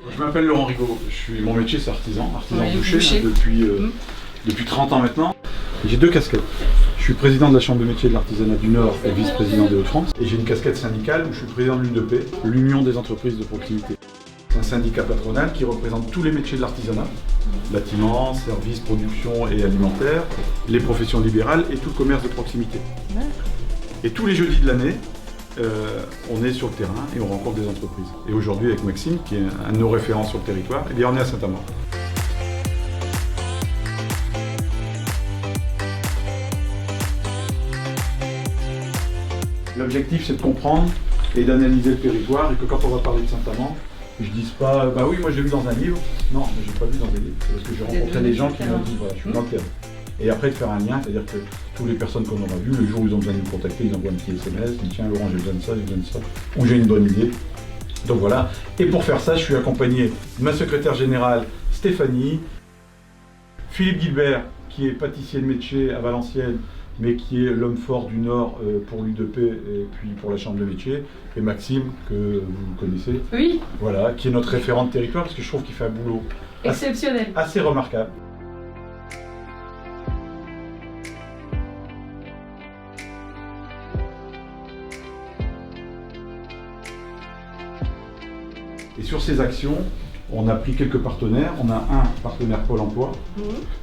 Je m'appelle Laurent Rigaud, mon métier c'est artisan boucher depuis 30 ans maintenant. J'ai deux casquettes. Je suis président de la Chambre de métiers de l'artisanat du Nord et vice-président des Hauts-de-France. Et j'ai une casquette syndicale où je suis président de l'UNEP, l'Union des entreprises de proximité. C'est un syndicat patronal qui représente tous les métiers de l'artisanat, bâtiment, services, production et alimentaire, les professions libérales et tout le commerce de proximité. Et tous les jeudis de l'année, on est sur le terrain et on rencontre des entreprises. Et aujourd'hui avec Maxime, qui est un de nos référents sur le territoire, eh bien on est à Saint-Amand. L'objectif c'est de comprendre et d'analyser le territoire et que quand on va parler de Saint-Amand, je dise pas bah oui moi j'ai lu dans un livre. Non, mais j'ai pas lu dans des livres, c'est parce que j'ai rencontré des gens qui m'ont dit voilà, je suis dans le terrain. Et après de faire un lien, c'est-à-dire que toutes les personnes qu'on aura vues, le jour où ils ont besoin de nous contacter, ils envoient un petit SMS, ils disent tiens Laurent j'ai besoin de ça, ou j'ai une bonne idée. Donc voilà, et pour faire ça, je suis accompagné de ma secrétaire générale Stéphanie, Philippe Guilbert, qui est pâtissier de métier à Valenciennes, mais qui est l'homme fort du Nord pour l'UDP et puis pour la Chambre de métier, et Maxime, que vous connaissez. Oui. Voilà, qui est notre référent de territoire, parce que je trouve qu'il fait un boulot exceptionnel, assez remarquable. Et sur ces actions, on a pris quelques partenaires. On a un partenaire Pôle emploi,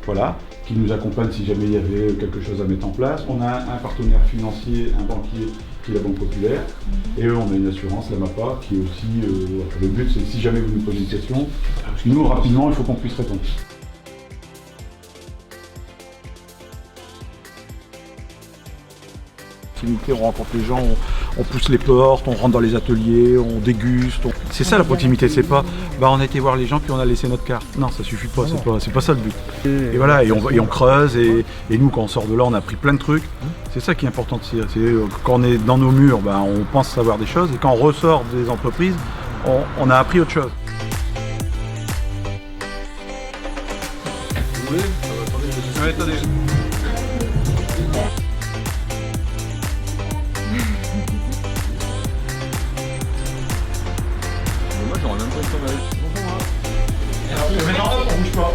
voilà, qui nous accompagne si jamais il y avait quelque chose à mettre en place. On a un partenaire financier, un banquier qui est la Banque Populaire. Et on a une assurance, la MAPA, qui est aussi... le but, c'est si jamais vous nous posez une question, nous, rapidement, il faut qu'on puisse répondre. On rencontre les gens, on pousse les portes, on rentre dans les ateliers, on déguste. C'est ça la proximité, c'est pas on a été voir les gens puis on a laissé notre carte. Non, ça suffit pas, c'est pas ça le but. Et voilà, et on creuse et nous quand on sort de là on a appris plein de trucs. C'est ça qui est important de dire. Quand on est dans nos murs, on pense savoir des choses et quand on ressort des entreprises, on a appris autre chose. Vous voulez attendez. Moi j'aurais même pas eu de temps. Et maintenant, on bouge pas.